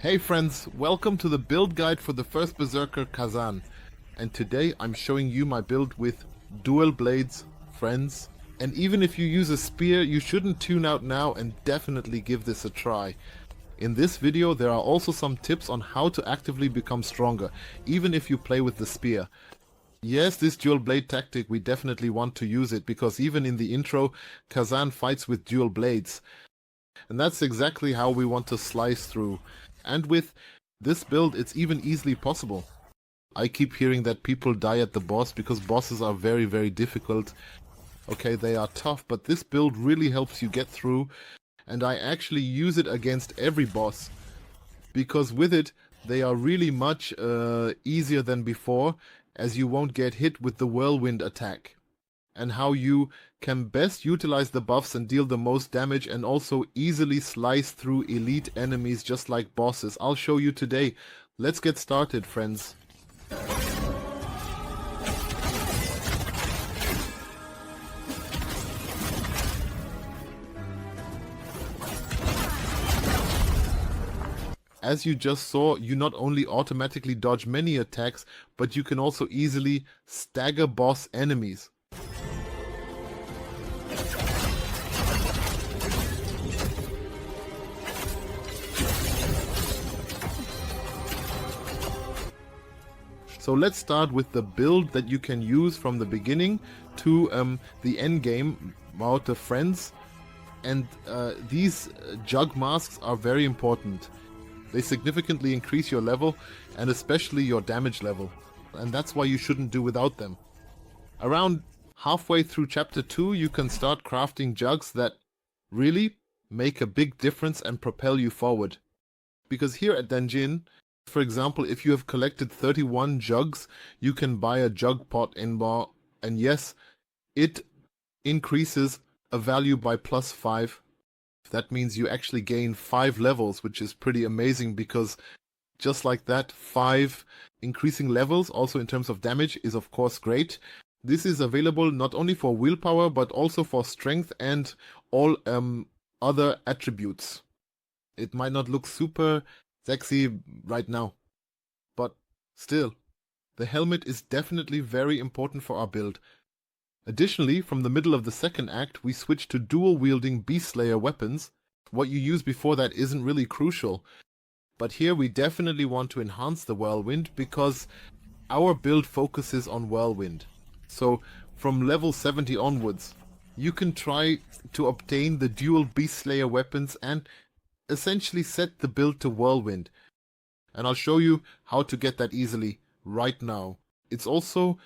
Hey friends, welcome to the build guide for the First Berserker Khazan. And today I'm showing you my build with dual blades, friends. And even if you use a spear, you shouldn't tune out now and definitely give this a try. In this video there are also some tips on how to actively become stronger, even if you play with the spear. Yes, this dual blade tactic, we definitely want to use it, because even in the intro, Khazan fights with dual blades. And that's exactly how we want to slice through. And with this build, it's even easily possible. I keep hearing that people die at the boss because bosses are very, very difficult. Okay, they are tough, but this build really helps you get through. And I actually use it against every boss, because with it, they are really much easier than before, as you won't get hit with the whirlwind attack. And how you can best utilize the buffs and deal the most damage, and also easily slice through elite enemies just like bosses. I'll show you today. Let's get started, friends. As you just saw, you not only automatically dodge many attacks, but you can also easily stagger boss enemies. So let's start with the build that you can use from the beginning to the endgame about the friends. And these jug masks are very important. They significantly increase your level and especially your damage level. And that's why you shouldn't do without them. Around halfway through chapter 2, you can start crafting jugs that really make a big difference and propel you forward. Because here at Dungeon, for example, if you have collected 31 jugs, you can buy a jug pot in bar, and yes, it increases a value by +5. That means you actually gain 5 levels, which is pretty amazing, because just like that, 5 increasing levels, also in terms of damage, is of course great. This is available not only for willpower, but also for strength and all other attributes. It might not look super sexy right now, but still, the helmet is definitely very important for our build. Additionally, from the middle of the second act, we switch to dual-wielding Beast Slayer weapons. What you used before that isn't really crucial, but here we definitely want to enhance the whirlwind, because our build focuses on whirlwind. So from level 70 onwards, you can try to obtain the dual Beast Slayer weapons and essentially set the build to whirlwind. And I'll show you how to get that easily right now. It's also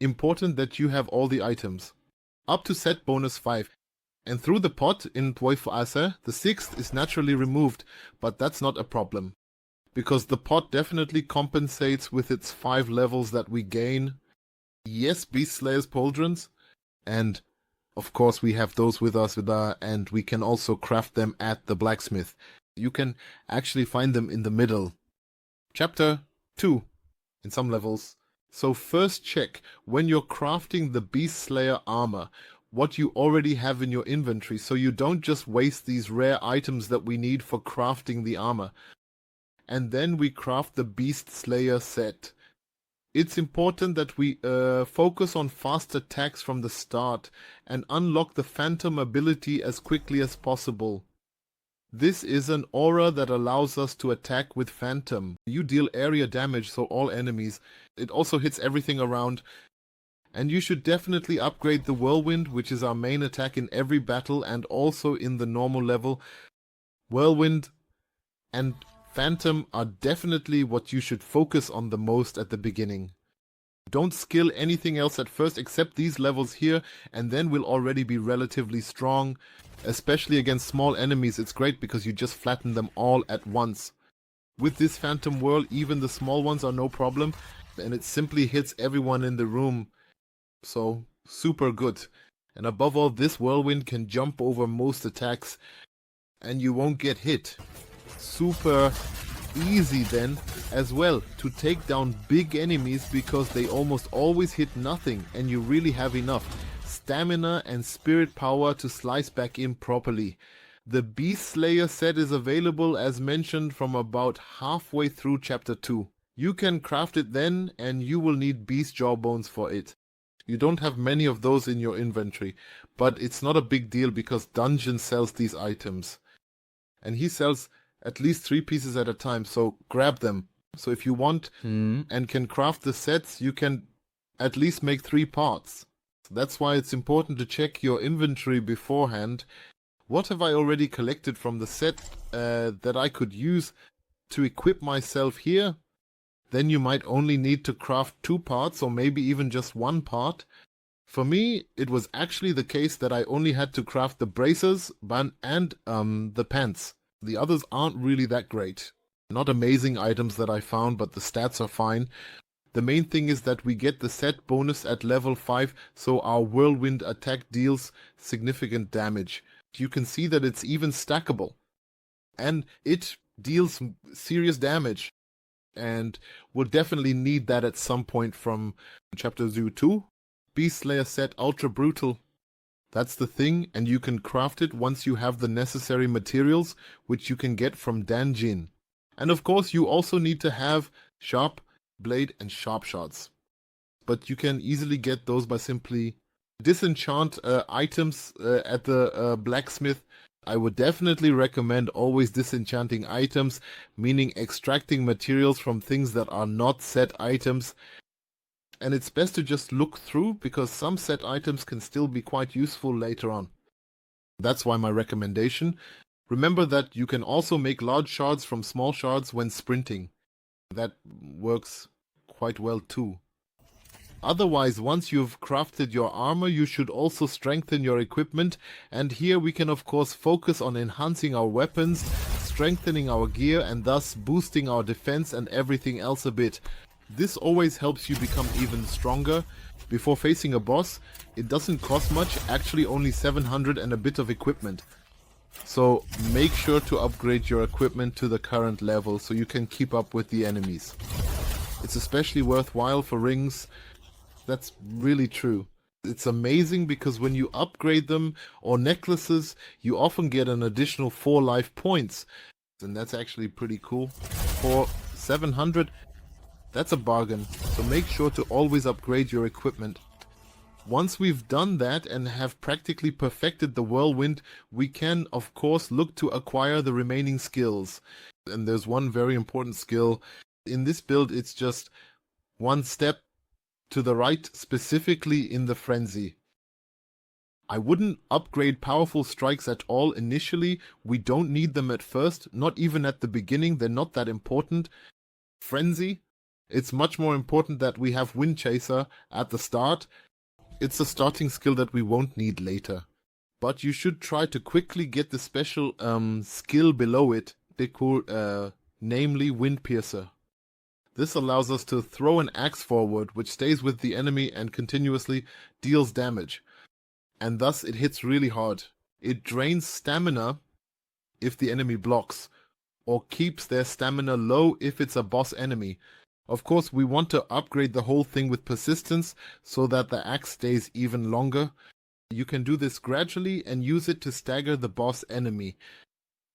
important that you have all the items up to set bonus 5. And through the pot in Teufel, the 6th is naturally removed, but that's not a problem, because the pot definitely compensates with its 5 levels that we gain. Yes, Beast Slayer's pauldrons, and of course we have those with us, and we can also craft them at the blacksmith. You can actually find them in the middle. Chapter 2 in some levels. So first check, when you're crafting the Beast Slayer armor, what you already have in your inventory, so you don't just waste these rare items that we need for crafting the armor. And then we craft the Beast Slayer set. It's important that we focus on fast attacks from the start and unlock the Phantom ability as quickly as possible. This is an aura that allows us to attack with Phantom. You deal area damage, so all enemies. It also hits everything around. And you should definitely upgrade the Whirlwind, which is our main attack in every battle and also in the normal level. Whirlwind and Phantom are definitely what you should focus on the most at the beginning. Don't skill anything else at first except these levels here, and then we'll already be relatively strong. Especially against small enemies, it's great because you just flatten them all at once. With this Phantom Whirl, even the small ones are no problem, and it simply hits everyone in the room. So, super good. And above all, this Whirlwind can jump over most attacks, and you won't get hit. Super easy then as well to take down big enemies, because they almost always hit nothing, and you really have enough stamina and spirit power to slice back in properly. The Beast Slayer set is available as mentioned from about halfway through chapter 2. You can craft it then, and you will need beast jawbones for it. You don't have many of those in your inventory, but it's not a big deal because Dungeon sells these items. And he sells at least 3 pieces at a time, so grab them. So if you want and can craft the sets, you can at least make 3 parts. That's why it's important to check your inventory beforehand. What have I already collected from the set that I could use to equip myself here? Then you might only need to craft 2 parts or maybe even just 1 part. For me, it was actually the case that I only had to craft the bracers and the pants. The others aren't really that great. Not amazing items that I found, but the stats are fine. The main thing is that we get the set bonus at level 5, so our whirlwind attack deals significant damage. You can see that it's even stackable. And it deals serious damage. And we'll definitely need that at some point from chapter 2. Beast Slayer set Ultra Brutal. That's the thing, and you can craft it once you have the necessary materials, which you can get from Danjin. And of course, you also need to have Sharp Blade and Sharp Shards. But you can easily get those by simply disenchant items at the blacksmith. I would definitely recommend always disenchanting items, meaning extracting materials from things that are not set items. And it's best to just look through, because some set items can still be quite useful later on. That's why my recommendation. Remember that you can also make large shards from small shards when sprinting. That works quite well too. Otherwise, once you've crafted your armor, you should also strengthen your equipment, and here we can of course focus on enhancing our weapons, strengthening our gear, and thus boosting our defense and everything else a bit. This always helps you become even stronger. Before facing a boss, it doesn't cost much, actually only 700 and a bit of equipment. So make sure to upgrade your equipment to the current level so you can keep up with the enemies. It's especially worthwhile for rings. That's really true. It's amazing because when you upgrade them, or necklaces, you often get an additional 4 life points. And that's actually pretty cool. For 700, that's a bargain. So make sure to always upgrade your equipment. Once we've done that and have practically perfected the whirlwind, we can of course look to acquire the remaining skills. And there's one very important skill. In this build, it's just 1 step to the right, specifically in the frenzy. I wouldn't upgrade powerful strikes at all initially. We don't need them at first, not even at the beginning. They're not that important. Frenzy, it's much more important that we have Wind Chaser at the start. It's a starting skill that we won't need later. But you should try to quickly get the special skill below it, namely Wind Piercer. This allows us to throw an axe forward, which stays with the enemy and continuously deals damage. And thus it hits really hard. It drains stamina if the enemy blocks, or keeps their stamina low if it's a boss enemy. Of course, we want to upgrade the whole thing with persistence so that the axe stays even longer. You can do this gradually and use it to stagger the boss enemy.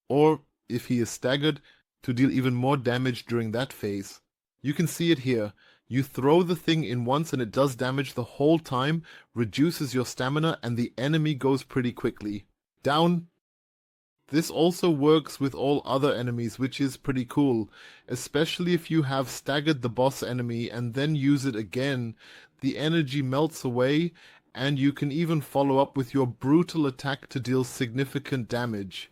Or, if he is staggered, to deal even more damage during that phase. You can see it here. You throw the thing in once and it does damage the whole time, reduces your stamina, and the enemy goes pretty quickly. Down. This also works with all other enemies, which is pretty cool. Especially if you have staggered the boss enemy and then use it again. The energy melts away, and you can even follow up with your brutal attack to deal significant damage.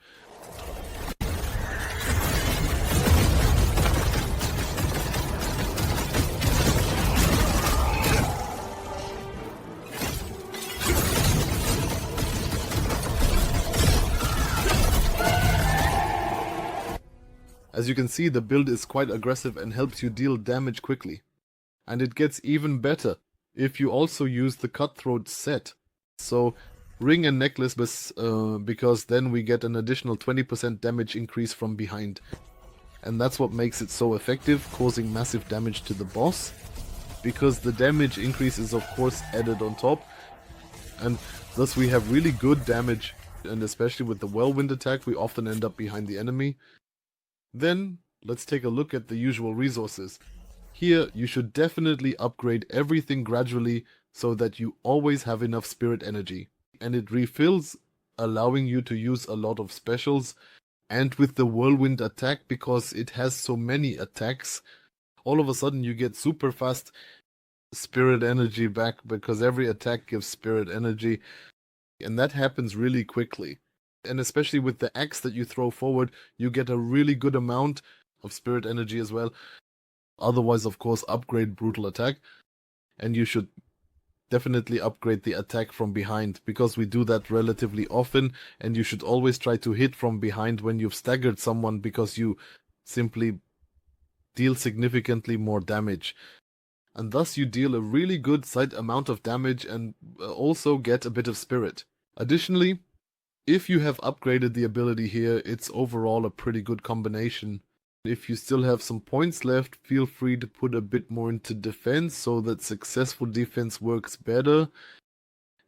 As you can see, the build is quite aggressive and helps you deal damage quickly. And it gets even better if you also use the Cutthroat set. So ring and necklace, because then we get an additional 20% damage increase from behind. And that's what makes it so effective, causing massive damage to the boss. Because the damage increase is of course added on top. And thus we have really good damage and especially with the whirlwind attack, we often end up behind the enemy. Then, let's take a look at the usual resources. Here, you should definitely upgrade everything gradually so that you always have enough spirit energy. And it refills, allowing you to use a lot of specials. And with the whirlwind attack, because it has so many attacks, all of a sudden you get super fast spirit energy back because every attack gives spirit energy. And that happens really quickly. And especially with the axe that you throw forward, you get a really good amount of spirit energy as well. Otherwise, of course, upgrade brutal attack. And you should definitely upgrade the attack from behind, because we do that relatively often, and you should always try to hit from behind when you've staggered someone, because you simply deal significantly more damage. And thus you deal a really good side amount of damage and also get a bit of spirit. Additionally, if you have upgraded the ability here, it's overall a pretty good combination. If you still have some points left, feel free to put a bit more into defense so that successful defense works better.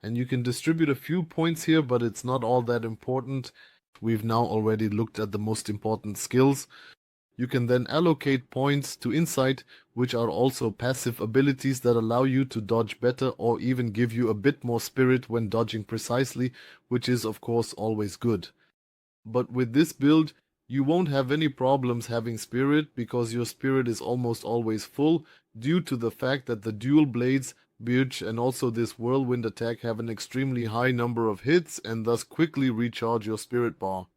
And you can distribute a few points here, but it's not all that important. We've now already looked at the most important skills. You can then allocate points to insight, which are also passive abilities that allow you to dodge better or even give you a bit more spirit when dodging precisely, which is of course always good. But with this build, you won't have any problems having spirit, because your spirit is almost always full due to the fact that the dual blades, Birch, and also this whirlwind attack have an extremely high number of hits and thus quickly recharge your spirit bar.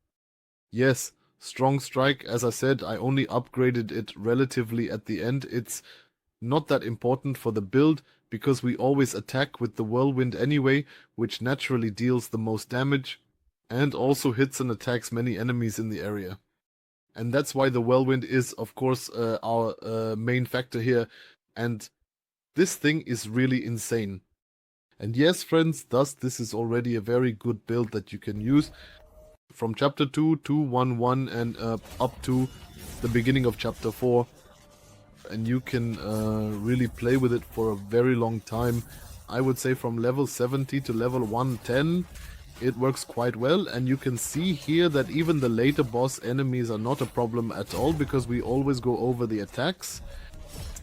Yes, Strong Strike, as I said, I only upgraded it relatively at the end. It's not that important for the build, because we always attack with the whirlwind anyway, which naturally deals the most damage, and also hits and attacks many enemies in the area. And that's why the whirlwind is, of course, our main factor here, and this thing is really insane. And yes, friends, thus this is already a very good build that you can use. From chapter 2 to 1.1 and up to the beginning of chapter 4, and you can really play with it for a very long time. I would say from level 70 to level 110 it works quite well, and you can see here that even the later boss enemies are not a problem at all, because we always go over the attacks,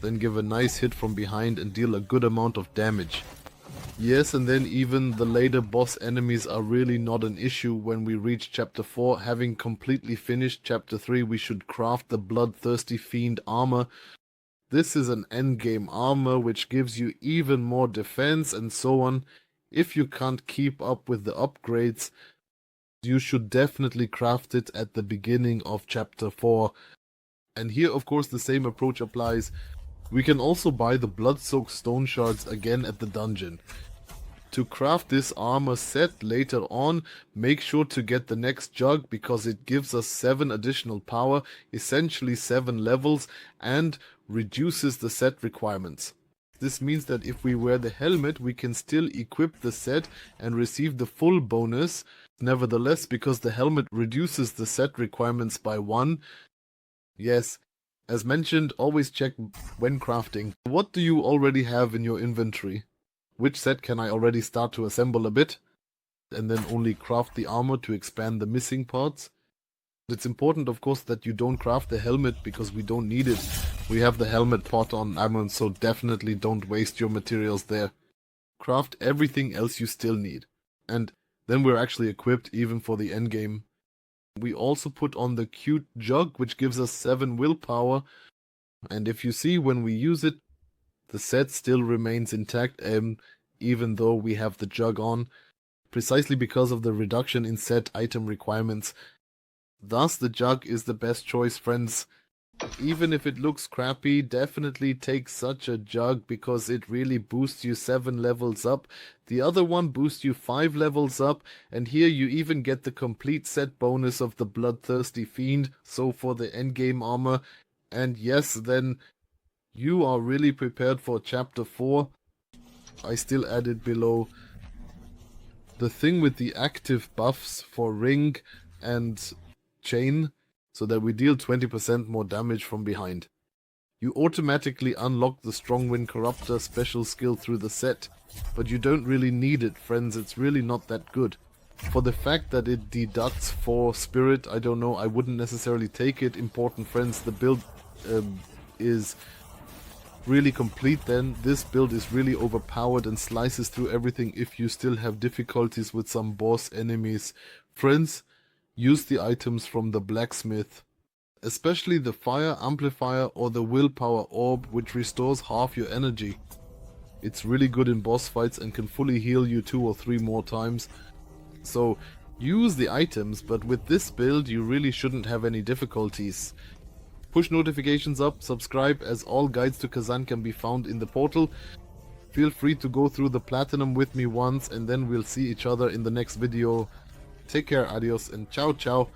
then give a nice hit from behind and deal a good amount of damage. Yes, and then even the later boss enemies are really not an issue when we reach chapter 4. Having completely finished chapter 3, we should craft the Bloodthirsty Fiend armor. This is an endgame armor which gives you even more defense and so on. If you can't keep up with the upgrades, you should definitely craft it at the beginning of chapter 4. And here, of course, the same approach applies. We can also buy the blood-soaked stone shards again at the dungeon. To craft this armor set later on, make sure to get the next jug, because it gives us 7 additional power, essentially 7 levels, and reduces the set requirements. This means that if we wear the helmet, we can still equip the set and receive the full bonus. Nevertheless, because the helmet reduces the set requirements by 1. Yes, as mentioned, always check when crafting. What do you already have in your inventory? Which set can I already start to assemble a bit, and then only craft the armor to expand the missing parts? It's important, of course, that you don't craft the helmet, because we don't need it. We have the helmet pot on Ammon, so definitely don't waste your materials there. Craft everything else you still need. And then we're actually equipped even for the endgame. We also put on the cute jug, which gives us 7 willpower. And if you see, when we use it, the set still remains intact, even though we have the jug on, precisely because of the reduction in set item requirements. Thus, the jug is the best choice, friends. Even if it looks crappy, definitely take such a jug, because it really boosts you 7 levels up. The other one boosts you 5 levels up, and here you even get the complete set bonus of the Bloodthirsty Fiend, so for the endgame armor. And yes, then you are really prepared for chapter 4. I still added below the thing with the active buffs for ring and chain, so that we deal 20% more damage from behind. You automatically unlock the Strongwind Corruptor special skill through the set, but you don't really need it, friends. It's really not that good. For the fact that it deducts 4 spirit, I don't know, I wouldn't necessarily take it. Important friends, the build is really complete then. This build is really overpowered and slices through everything if you still have difficulties with some boss enemies. Friends, use the items from the blacksmith. Especially the fire amplifier or the willpower orb, which restores half your energy. It's really good in boss fights and can fully heal you 2 or 3 more times. So use the items, but with this build you really shouldn't have any difficulties. Push notifications up, subscribe, as all guides to Khazan can be found in the portal. Feel free to go through the platinum with me once, and then we'll see each other in the next video. Take care, adios, and ciao ciao.